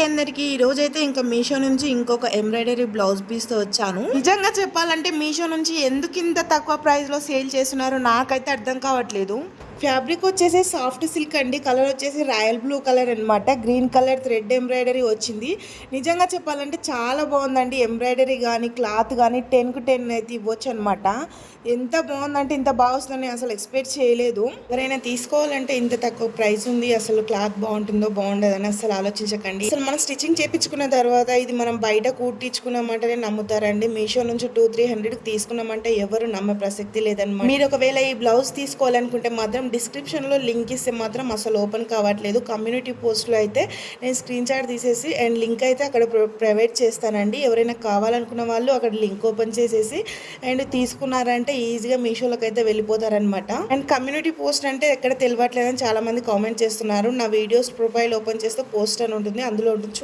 అందరికి ఈ రోజైతే ఇంకా మీషో నుంచి ఇంకొక ఎంబ్రాయిడరీ బ్లౌజ్ పీస్ తో వచ్చాను. నిజంగా చెప్పాలంటే మీషో నుంచి ఎందుకు ఇంత తక్కువ ప్రైస్ లో సేల్ చేస్తున్నారో నాకైతే అర్థం కావట్లేదు. ఫ్యాబ్రిక్ వచ్చేసి సాఫ్ట్ సిల్క్ అండి. కలర్ వచ్చేసి రాయల్ బ్లూ కలర్ అనమాట. గ్రీన్ కలర్ థ్రెడ్ ఎంబ్రాయిడరీ వచ్చింది. నిజంగా చెప్పాలంటే చాలా బాగుందండి. ఎంబ్రాయిడరీ కానీ క్లాత్ కానీ 10కు 10 అయితే ఇవ్వచ్చు అనమాట. ఎంత బాగుందంటే ఇంత బాగా వస్తుందని అసలు ఎక్స్పెక్ట్ చేయలేదు. ఎవరైనా తీసుకోవాలంటే ఇంత తక్కువ ప్రైస్ ఉంది, అసలు క్లాత్ బాగుంటుందో బాగుండదని అసలు ఆలోచించకండి. అసలు మనం స్టిచ్చింగ్ చేయించుకున్న తర్వాత ఇది మనం బయట కుట్టించుకున్నామంటేనే నమ్ముతారండి. మీషో నుంచి 200-300కి తీసుకున్నామంటే ఎవరు నమ్మే ప్రసక్తి లేదన్నమాట. మీరు ఒకవేళ ఈ బ్లౌజ్ తీసుకోవాలనుకుంటే మాత్రం డిస్క్రిప్షన్లో లింక్ ఇస్తే మాత్రం అసలు ఓపెన్ కావట్లేదు. కమ్యూనిటీ పోస్ట్లో అయితే నేను స్క్రీన్ షాట్ తీసేసి అండ్ లింక్ అయితే అక్కడ ప్రొవైడ్ చేస్తానండి. ఎవరైనా కావాలనుకున్న వాళ్ళు అక్కడ లింక్ ఓపెన్ చేసేసి అండ్ తీసుకున్నారంటే ఈజీగా మీషోలోకి అయితే వెళ్ళిపోతారనమాట. అండ్ కమ్యూనిటీ పోస్ట్ అంటే ఎక్కడ తెలియట్లేదని చాలా మంది కామెంట్ చేస్తున్నారు. నా వీడియోస్ ప్రొఫైల్ ఓపెన్ చేస్తే పోస్ట్ అని ఉంటుంది, అందులో ఉంటుంది.